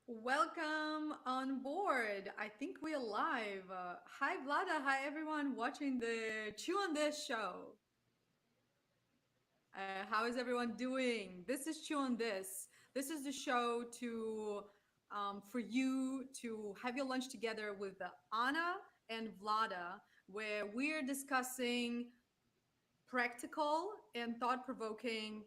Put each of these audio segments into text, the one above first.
Welcome on board. I think we're live. Hi, Vlada. Hi, everyone watching the Chew on This show. How is everyone doing? This is Chew on This. This is the show for you to have your lunch together with Anna and Vlada, where we're discussing practical and thought provoking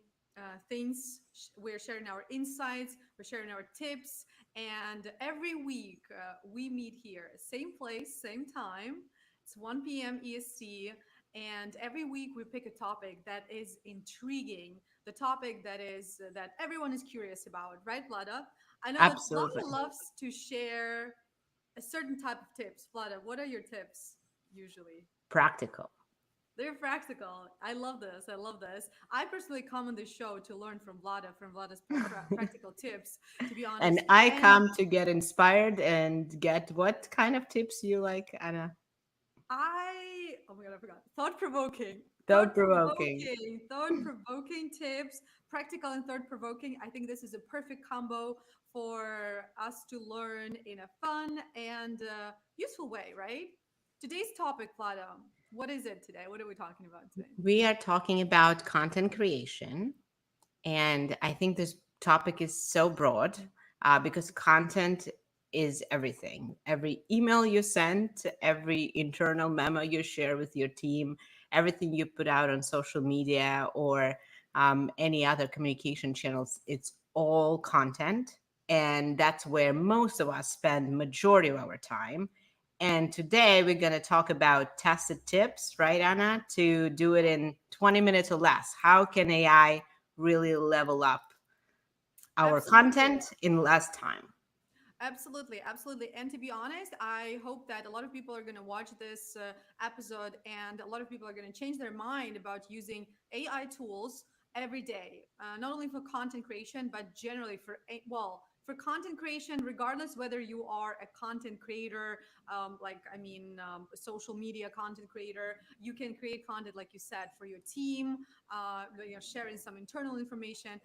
things. We're sharing our insights, we're sharing our tips, and every week we meet here, same place, same time. It's 1 p.m. EST. And every week we pick a topic that is intriguing, the topic that everyone is curious about, right, Vlada? I know that Absolutely. Vlada loves to share a certain type of tips. Vlada, what are your tips usually? Practical. They're practical. I love this. I love this. I personally come on this show to learn from Vlada's practical tips, to be And honest. I And come to get inspired and get what kind of tips you like, Anna? oh my God, I forgot. Thought provoking. Thought provoking tips, practical and thought provoking. I think this is a perfect combo for us to learn in a fun and useful way, right? Today's topic, Vlada, what is it today? What are we talking about today? We are talking about content creation. And I think this topic is so broad because content is everything. Every email you send, every internal memo you share with your team, everything you put out on social media or any other communication channels, it's all content. And that's where most of us spend majority of our time. And today we're going to talk about tested tips, right, Anna, to do it in 20 minutes or less. How can AI really level up our Absolutely. content in less time? Absolutely, absolutely. And to be honest, I hope that a lot of people are going to watch this episode and a lot of people are going to change their mind about using AI tools every day, not only for content creation, but generally for content creation, regardless whether you are a content creator, a social media content creator, you can create content, like you said, for your team, sharing some internal information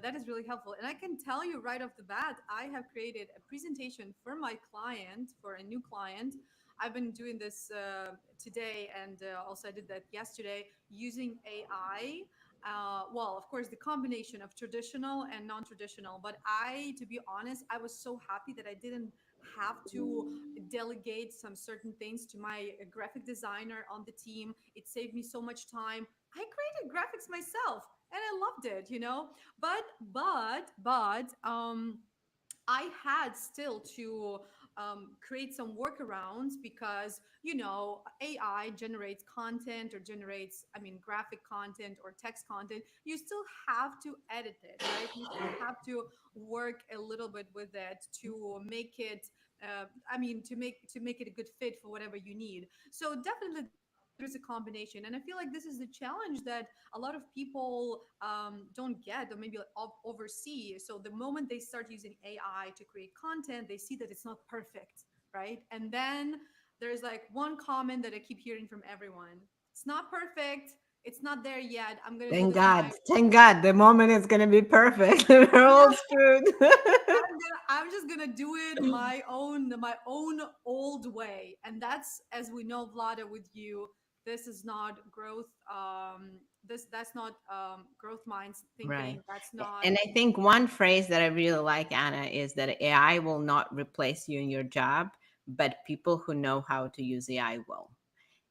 that is really helpful. And I can tell you right off the bat, I have created a presentation for my client, for a new client. I've been doing this today, and also I did that yesterday using AI. Of course, the combination of traditional and non-traditional. But to be honest, I was so happy that I didn't have to delegate some certain things to my graphic designer on the team. It saved me so much time. I created graphics myself and I loved it, but I had still to create some workarounds because AI generates content or generates, I mean, graphic content or text content. You still have to edit it, right? You still have to work a little bit with it to make it. To make it a good fit for whatever you need. So definitely there's a combination, and I feel like this is the challenge that a lot of people don't get or maybe oversee. So the moment they start using AI to create content, they see that it's not perfect, right? And then there's like one comment that I keep hearing from everyone: it's not perfect, it's not there yet, I'm gonna do Thank this in my God. Thank God. The moment is going to be perfect. We're yeah all screwed. I'm just gonna do it my own old way. And that's, as we know, Vlada, with you, this is not growth. That's not growth minds Right. thinking. That's not. And I think one phrase that I really like, Anna, is that AI will not replace you in your job, but people who know how to use AI will.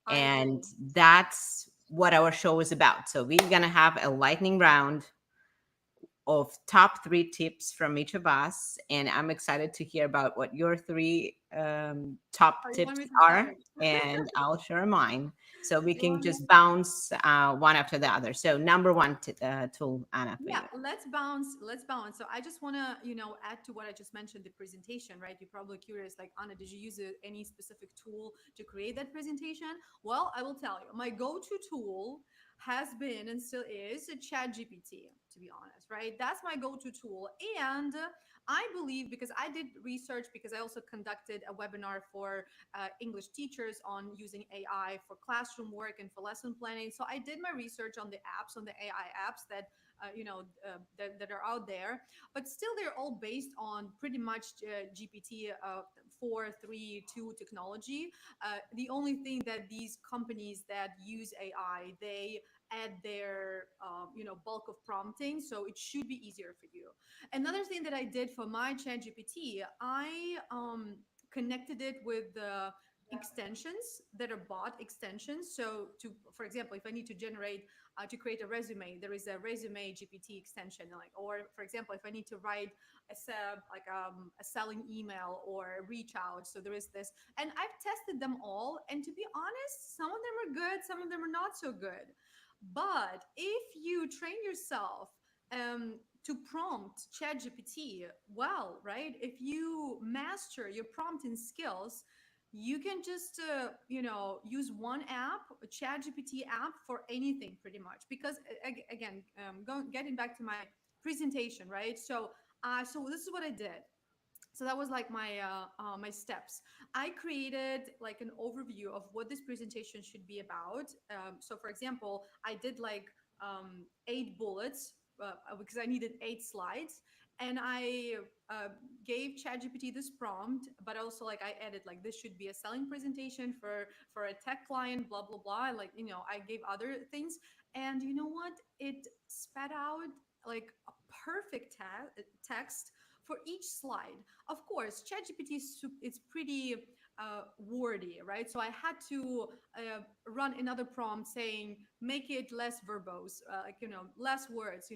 I And agree. that's what our show is about. So we're going to have a lightning round of top three tips from each of us. And I'm excited to hear about what your three top Oh, you want tips me to are. start? And I'll share mine. So we You can want me just bounce one after the other. So, number one tool, Anna, for Yeah, you. let's bounce. So I just want to add to what I just mentioned, the presentation, right? You're probably curious, like, Anna, did you use any specific tool to create that presentation? Well, I will tell you, my go-to tool has been and still is a chat gpt, to be honest, right? That's my go-to tool. And I believe, because I did research, because I also conducted a webinar for English teachers on using AI for classroom work and for lesson planning. So I did my research on the apps, on the AI apps that that are out there, but still they're all based on pretty much GPT 4.3.2 technology. The only thing that these companies that use AI, they add their bulk of prompting, so it should be easier for you. Another thing that I did for my chat gpt, I connected it with the extensions that are bot extensions. So to, for example, if I need to generate to create a resume, there is a resume gpt extension, like, or for example, if I need to write a selling email or reach out, so there is this. And I've tested them all, and to be honest, some of them are good, some of them are not so good. But if you train yourself to prompt ChatGPT well, right? If you master your prompting skills, you can just use one app, a ChatGPT app, for anything pretty much. Because again, getting back to my presentation, right? So this is what I did. So that was like my steps. I created like an overview of what this presentation should be about. So for example, I did like 8 bullets, because I needed 8 slides. And I uh, gave ChatGPT this prompt, but also like I added like, this should be a selling presentation for a tech client, blah blah blah. Like, I gave other things. And you know what, it spat out like a perfect text for each slide. Of course, ChatGPT is it's pretty wordy, right? So I had to run another prompt saying, make it less verbose, like, less words,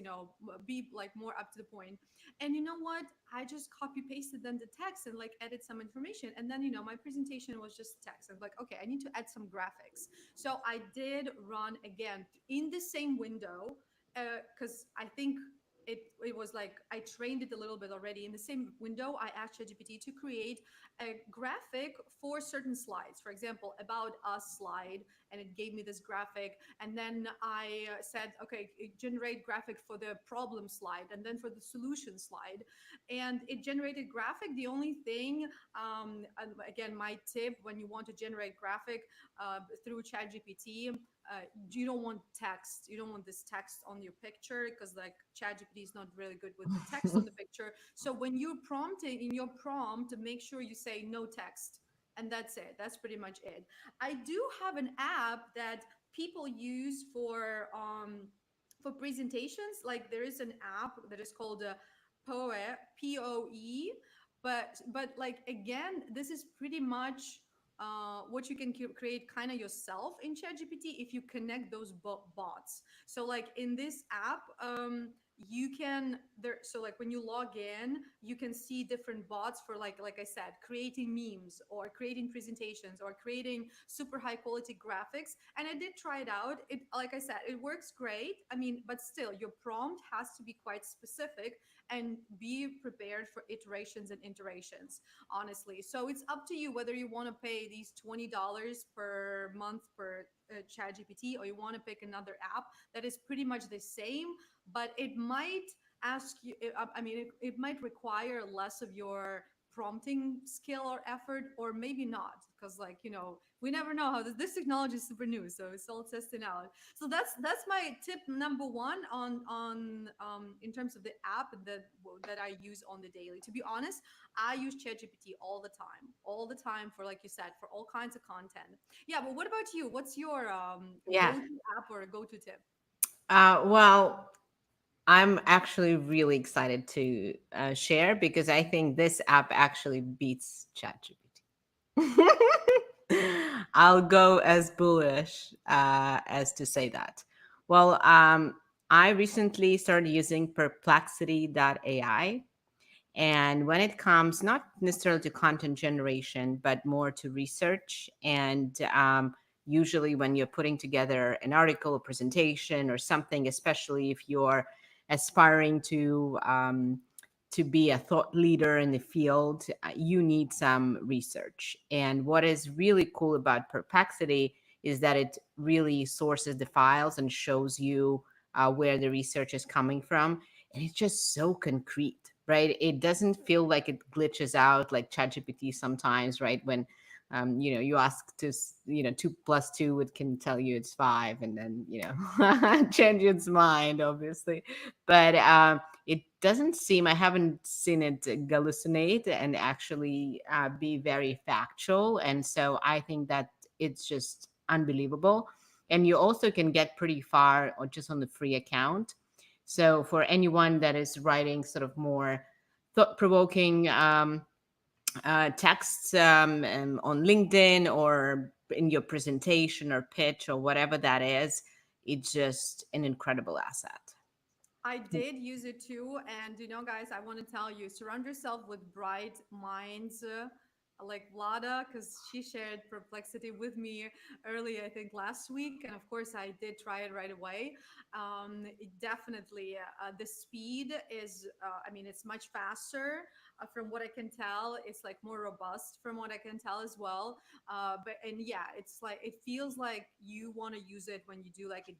be like more up to the point. And you know what? I just copy pasted then the text and like added some information. And then, my presentation was just text. I was like, okay, I need to add some graphics. So I did run again in the same window, because I think it was like I trained it a little bit already. In the same window, I asked ChatGPT to create a graphic for certain slides. For example, about us slide, and it gave me this graphic. And then I said, okay, generate graphic for the problem slide, and then for the solution slide, and it generated graphic. The only thing, and again, my tip when you want to generate graphic through ChatGPT, you don't want text. You don't want this text on your picture, because like ChatGPT is not really good with the text on the picture. So when you're prompting in your prompt, make sure you say no text, and that's it. That's pretty much it. I do have an app that people use for presentations. Like, there is an app that is called Poe, Poe. But like, again, this is pretty much what you can create kind of yourself in ChatGPT if you connect those bots. So like in this app, you can there. So like when you log in, you can see different bots for like I said, creating memes or creating presentations or creating super high quality graphics. And I did try it out. It, like I said, it works great. I mean, but still, your prompt has to be quite specific and be prepared for iterations and iterations, honestly. So it's up to you whether you want to pay these $20 per month per chat gpt, or you want to pick another app that is pretty much the same, but it might ask you, I mean, it might require less of your prompting skill or effort, or maybe not, because like, we never know how this technology is super new, so it's all testing out. So that's my tip number one on in terms of the app that I use on the daily. To be honest, I use ChatGPT all the time, for, like you said, for all kinds of content. Yeah, but what about you? What's your Yeah. go-to app or go-to tip? Well, I'm actually really excited to share because I think this app actually beats ChatGPT. I'll go as bullish as to say that. Well, I recently started using Perplexity.ai. And when it comes not necessarily to content generation, but more to research, and usually when you're putting together an article, a presentation, or something, especially if you're aspiring to be a thought leader in the field, you need some research. And what is really cool about Perplexity is that it really sources the files and shows you where the research is coming from, and it's just so concrete, right? It doesn't feel like it glitches out like ChatGPT sometimes, right? When You ask to, 2 plus 2, it can tell you it's 5, and then, change its mind, obviously. But it doesn't seem, I haven't seen it hallucinate and actually be very factual. And so I think that it's just unbelievable. And you also can get pretty far just on the free account. So for anyone that is writing sort of more thought provoking texts on LinkedIn or in your presentation or pitch or whatever that is, it's just an incredible asset. I did use it too. And, guys, I want to tell you, surround yourself with bright minds, like Vlada, because she shared Perplexity with me early, I think, last week. And of course, I did try it right away. It definitely, the speed is, I mean, it's much faster. From what I can tell, it's like more robust from what I can tell as well. But and yeah, it's like it feels like you want to use it when you do like a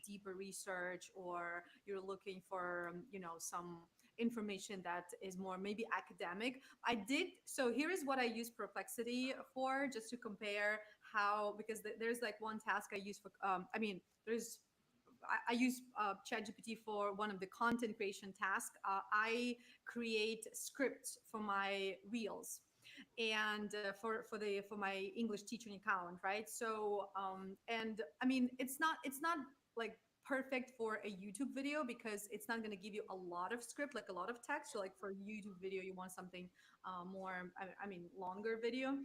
deeper research, or you're looking for some information that is more maybe academic. I did so here is what I use Perplexity for, just to compare how, because there's like one task I use for I mean there's I use ChatGPT for one of the content creation tasks. I create scripts for my reels, and for my English teaching account, right? So and I mean it's not like perfect for a YouTube video, because it's not going to give you a lot of script, like a lot of text. So like for a YouTube video, you want something more, I mean, longer video.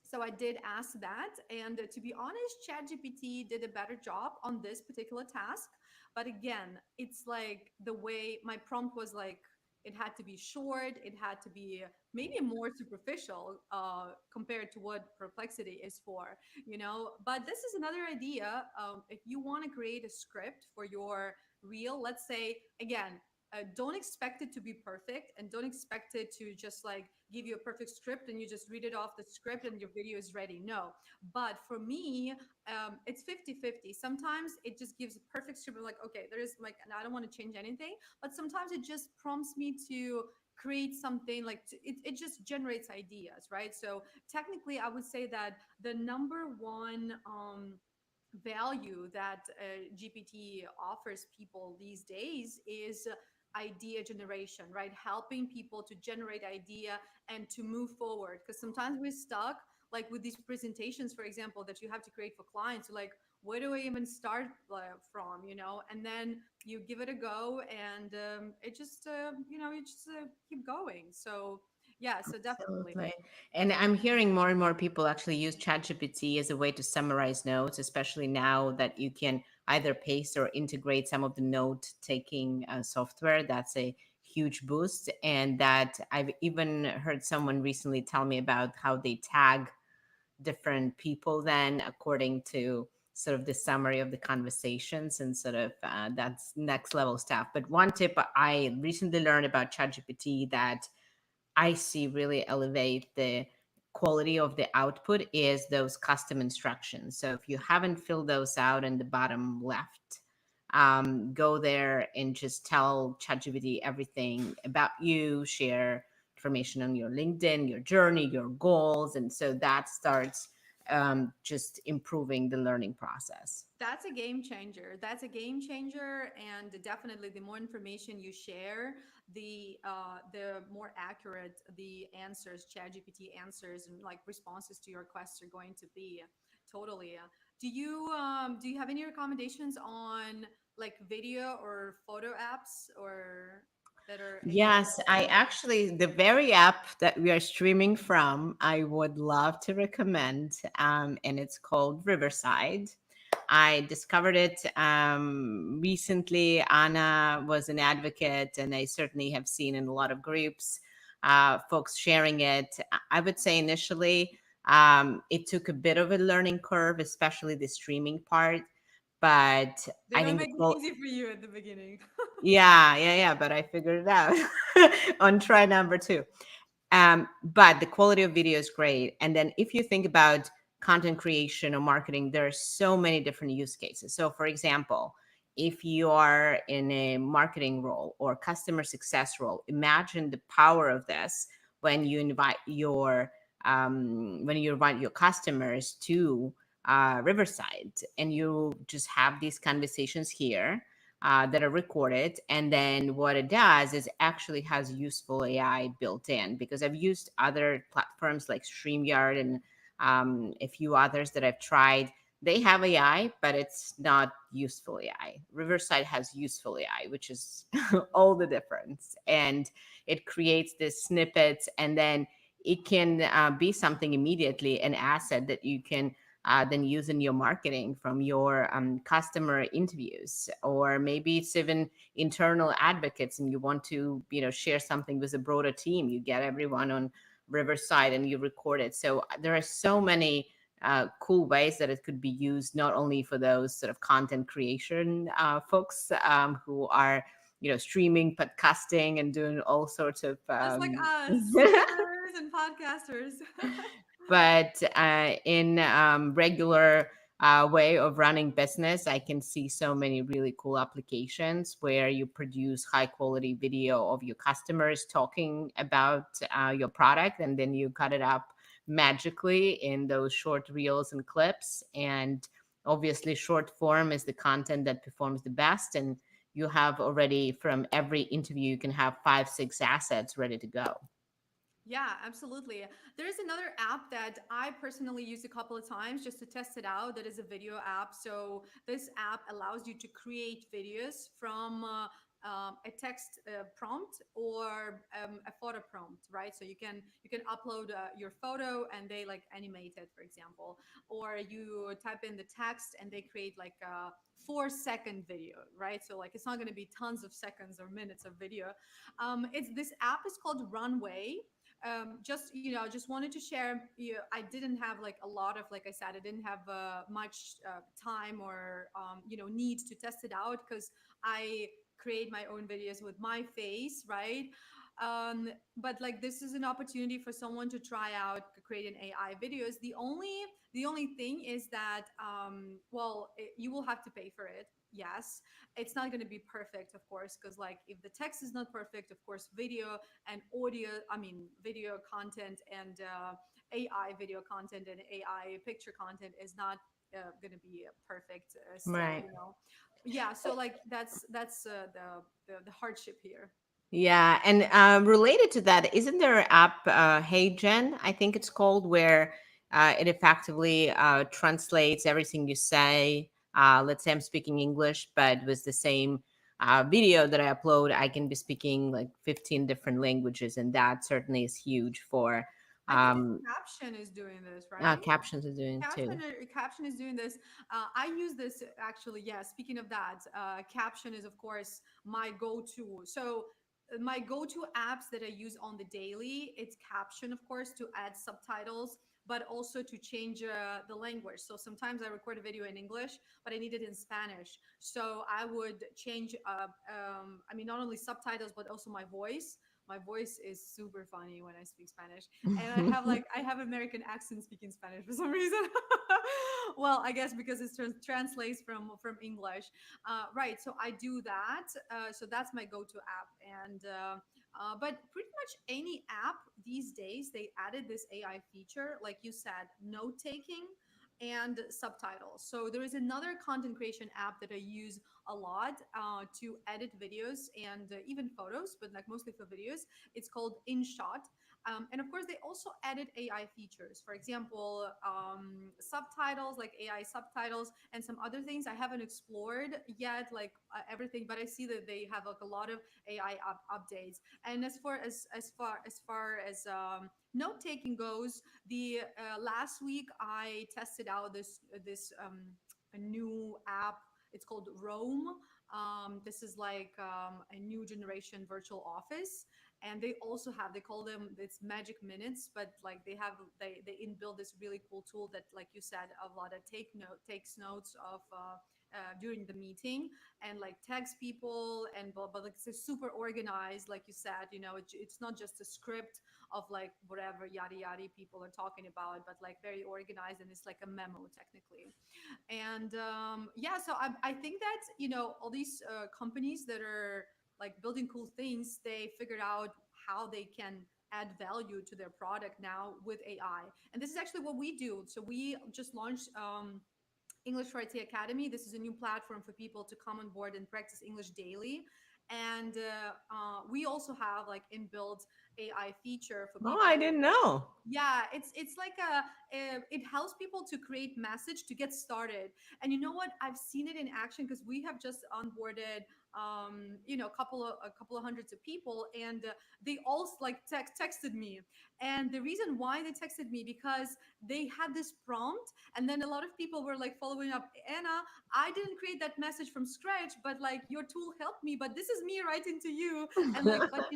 So I did ask that, and to be honest, ChatGPT did a better job on this particular task. But again, it's like the way my prompt was, like it had to be short, it had to be maybe more superficial compared to what Perplexity is for, But this is another idea. If you want to create a script for your reel, let's say, again, don't expect it to be perfect, and don't expect it to just like give you a perfect script and you just read it off the script and your video is ready. No. But for me, it's 50-50. Sometimes it just gives a perfect script. I'm like, okay, there is like, and I don't want to change anything. But sometimes it just prompts me to create something, like it just generates ideas, right? So technically I would say that the number one value that GPT offers people these days is idea generation, right? Helping people to generate idea and to move forward. Because sometimes we're stuck, like with these presentations, for example, that you have to create for clients. You're like, where do I even start from? And then you give it a go, and it just, you just keep going. So yeah, so definitely. Absolutely. And I'm hearing more and more people actually use ChatGPT as a way to summarize notes, especially now that you can either paste or integrate some of the note taking software. That's a huge boost. And that I've even heard someone recently tell me about how they tag different people then according to sort of the summary of the conversations, and sort of that's next level stuff. But one tip I recently learned about ChatGPT that I see really elevate the quality of the output is those custom instructions. So if you haven't filled those out in the bottom left, go there and just tell ChatGPT everything about you, share information on your LinkedIn, your journey, your goals. And so that starts just improving the learning process. That's a game changer. That's a game changer, and definitely the more information you share, the more accurate the answers, ChatGPT answers, and like responses to your requests are going to be. Totally. Do you have any recommendations on like video or photo apps or that are AI? Yes, I actually, the very app that we are streaming from, I would love to recommend, and it's called Riverside. I discovered it recently. Anna was an advocate, and I certainly have seen in a lot of groups folks sharing it. I would say initially it took a bit of a learning curve, especially the streaming part. But They I don't think the make it qual- easy for you at the beginning. yeah, but I figured it out on try number two. But the quality of video is great. And then if you think about content creation or marketing, there are so many different use cases. So, for example, if you are in a marketing role or customer success role, imagine the power of this when you invite your when you invite your customers to Riverside, and you just have these conversations here that are recorded. And then what it does is actually has useful AI built in, because I've used other platforms like StreamYard and a few others that I've tried. They have AI, but it's not useful AI. Riverside has useful AI, which is all the difference. And it creates this snippets, and then it can be something immediately, an asset that you can then use in your marketing from your customer interviews, or maybe it's even internal advocates and you want to share something with a broader team. You get everyone on Riverside and you record it. So there are so many cool ways that it could be used, not only for those sort of content creation folks who are streaming, podcasting, and doing all sorts of Just like us, streamers and podcasters. but in regular way of running business, I can see so many really cool applications where you produce high quality video of your customers talking about your product, and then you cut it up magically in those short reels and clips. And obviously short form is the content that performs the best, and you have already, from every interview, you can have 5 6 assets ready to go. Yeah, absolutely. There is another app that I personally used a couple of times just to test it out. That is a video app. So this app allows you to create videos from a text prompt or a photo prompt, right? So you can upload your photo and they like animate it, for example, or you type in the text and they create like a 4 second video, right? So like it's not going to be tons of seconds or minutes of video. It's this app is called Runway. Just just wanted to share. I didn't have like a lot of, like I said, I didn't have much time or need to test it out because I create my own videos with my face, right? But like this is an opportunity for someone to try out creating AI videos. The only thing is that you will have to pay for it. Yes, it's not going to be perfect, of course, because like if the text is not perfect, of course, video and audio, I mean, video content and AI video content and AI picture content is not going to be perfect still, Right. Yeah, so like that's the hardship here. Yeah, and related to that, isn't there an app, Hey Gen, I think it's called, where it effectively translates everything you say. Let's say I'm speaking English, but with the same video that I upload, I can be speaking like 15 different languages, and that certainly is huge for I think um, Caption is doing this, right? captions are doing too. Caption is doing this. I use this actually. Yeah. Speaking of that, Caption is of course my go-to. So my go-to apps that I use on the daily, it's Caption, of course, to add subtitles, but also to change the language. So sometimes I record a video in English, but I need it in Spanish. So I would change. I mean, not only subtitles, but also my voice. My voice is super funny when I speak Spanish, and I have American accent speaking Spanish for some reason. Well, I guess because it translates from English, right? So I do that. So that's my go-to app, and but pretty much any app these days they added this AI feature, like you said, note taking and subtitles. So there is another content creation app that I use a lot to edit videos and even photos, but like mostly for videos. It's called InShot. And of course, they also added AI features. For example, subtitles, like AI subtitles, and some other things I haven't explored yet, like everything. But I see that they have like a lot of AI updates. And as far as note taking goes, the last week I tested out this a new app. It's called Roam. This is like a new generation virtual office, and they also have, they call them, it's magic minutes, but like they inbuild this really cool tool that, like you said, Vlada, takes notes of during the meeting and like tags people and but like it's super organized, like you said, it's not just a script of like whatever yada yada people are talking about, but like very organized, and it's like a memo technically. And yeah, so I think that all these companies that are like building cool things, they figured out how they can add value to their product now with AI. And this is actually what we do. So we just launched English for IT Academy. This is a new platform for people to come on board and practice English daily. And we also have like inbuilt AI feature for Oh, I people. didn't know. Yeah, it's like it helps people to create message to get started. And you know what, I've seen it in action because we have just onboarded a couple of hundreds of people, and they all like texted me. And the reason why they texted me, because they had this prompt, and then a lot of people were like following up, Anna, I didn't create that message from scratch, but like your tool helped me, but this is me writing to you. And like, but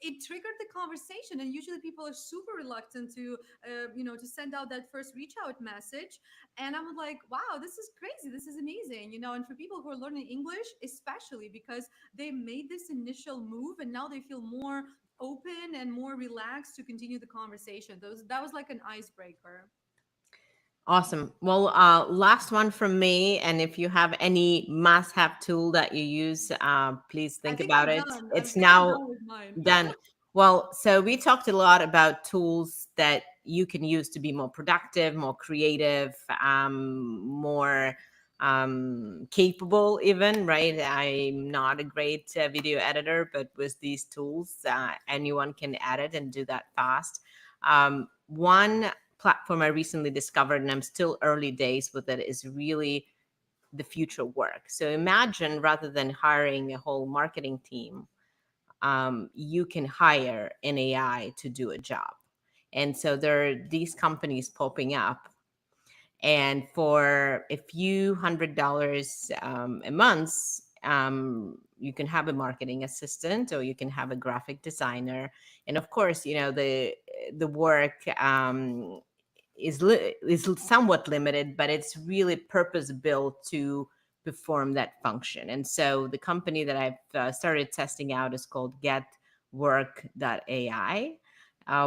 it triggered the conversation, and usually people are super reluctant to to send out that first reach out message. And I'm like, wow, this is crazy, this is amazing, and for people who are learning English, especially because they made this initial move and now they feel more open and more relaxed to continue the conversation. That was like an icebreaker. Awesome. Well, last one from me. And if you have any must-have tool that you use, please I think think about I'm it. done. I It's think I'm now done with mine. done. Well, so we talked a lot about tools that you can use to be more productive, more creative, more capable, even, right? I'm not a great video editor, but with these tools, anyone can edit and do that fast. One platform I recently discovered, and I'm still early days with it, is really the future work. So imagine rather than hiring a whole marketing team, you can hire an AI to do a job. And so there are these companies popping up. And for a few $100s a month, you can have a marketing assistant or you can have a graphic designer. And of course, the work is somewhat limited, but it's really purpose built to perform that function. And so the company that I've started testing out is called getwork.ai,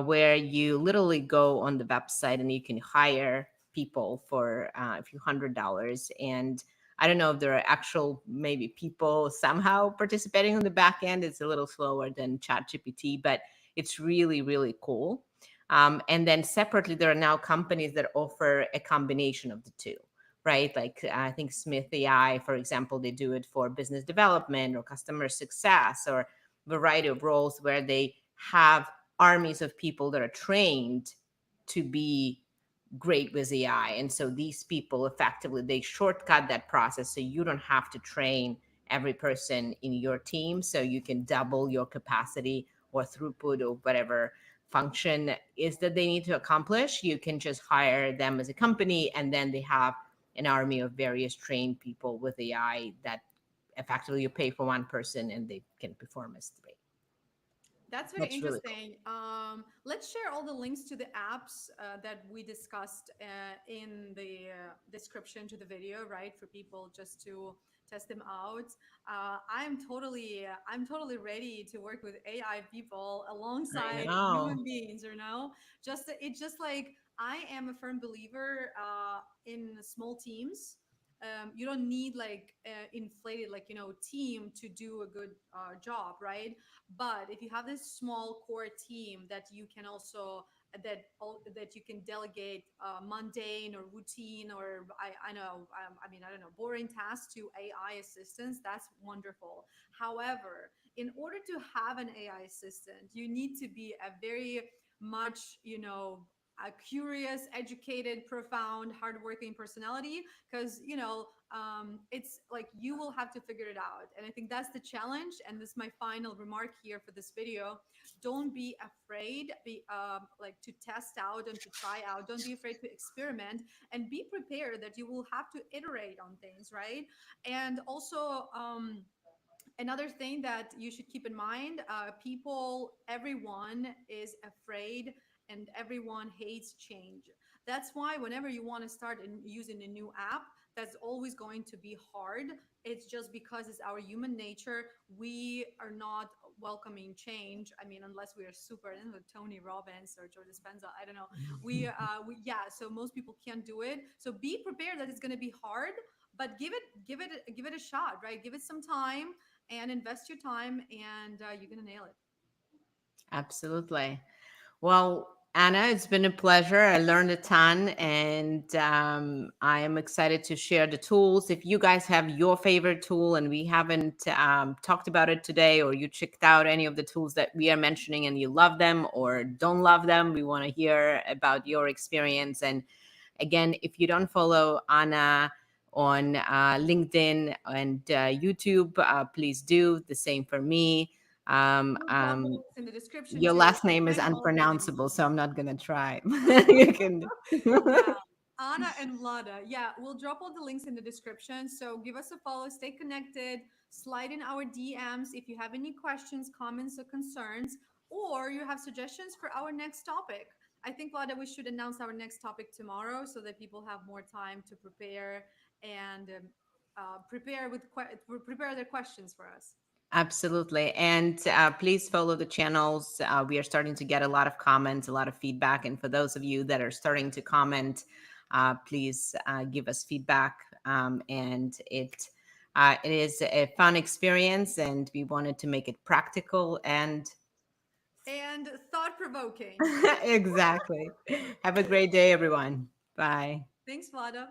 where you literally go on the website and you can hire people for a few $100s. And I don't know if there are actual maybe people somehow participating on the back end. It's a little slower than ChatGPT, but it's really, really cool. And then separately, there are now companies that offer a combination of the two, right? Like I think Smith AI, for example, they do it for business development or customer success or variety of roles where they have armies of people that are trained to be great with AI. And so these people effectively, they shortcut that process so you don't have to train every person in your team. So you can double your capacity or throughput or whatever function is that they need to accomplish. You can just hire them as a company, and then they have an army of various trained people with AI that effectively you pay for one person and they can perform as three. That's very That's really cool. interesting. Let's share all the links to the apps that we discussed in the description to the video, right? For people just to test them out. I'm totally ready to work with AI people I alongside know. human beings. It's just like I am a firm believer in small teams. You don't need like inflated like team to do a good job, right? But if you have this small core team that you can also that you can delegate mundane or routine or I know I don't know, boring tasks to AI assistants, that's wonderful. However, in order to have an AI assistant, you need to be a very much a curious, educated, profound, hardworking personality, because it's like you will have to figure it out. And I think that's the challenge. And this is my final remark here for this video. Don't be afraid, be like to test out and to try out. Don't be afraid to experiment, and be prepared that you will have to iterate on things, right? And also, another thing that you should keep in mind, everyone is afraid and everyone hates change. That's why whenever you want to start using a new app, that's always going to be hard. It's just because it's our human nature. We are not welcoming change. I mean, unless we are super into Tony Robbins or Joe Dispenza, I don't know. Yeah, so most people can't do it. So be prepared that it's going to be hard, but give it a shot, right? Give it some time, and invest your time, and you're going to nail it. Absolutely. Well, Anna, it's been a pleasure. I learned a ton, and I am excited to share the tools. If you guys have your favorite tool and we haven't talked about it today, or you checked out any of the tools that we are mentioning and you love them or don't love them, we want to hear about your experience. And again, if you don't follow Anna on LinkedIn and YouTube, please do the same for me. Um, We'll drop the um, links in the description your too. last name is Find all of them in unpronounceable, so I'm not gonna try. YouTube. You can. Yeah, Anna and Vlada. Yeah, we'll drop all the links in the description. So give us a follow, stay connected, slide in our DMs if you have any questions, comments, or concerns, or you have suggestions for our next topic. I think, Vlada, we should announce our next topic tomorrow so that people have more time to prepare and prepare their questions for us. Absolutely. And please follow the channels. We are starting to get a lot of comments, a lot of feedback. And for those of you that are starting to comment, please give us feedback. And it is a fun experience, and we wanted to make it practical and And thought provoking. exactly. Have a great day, everyone. Bye. Thanks, Vlada.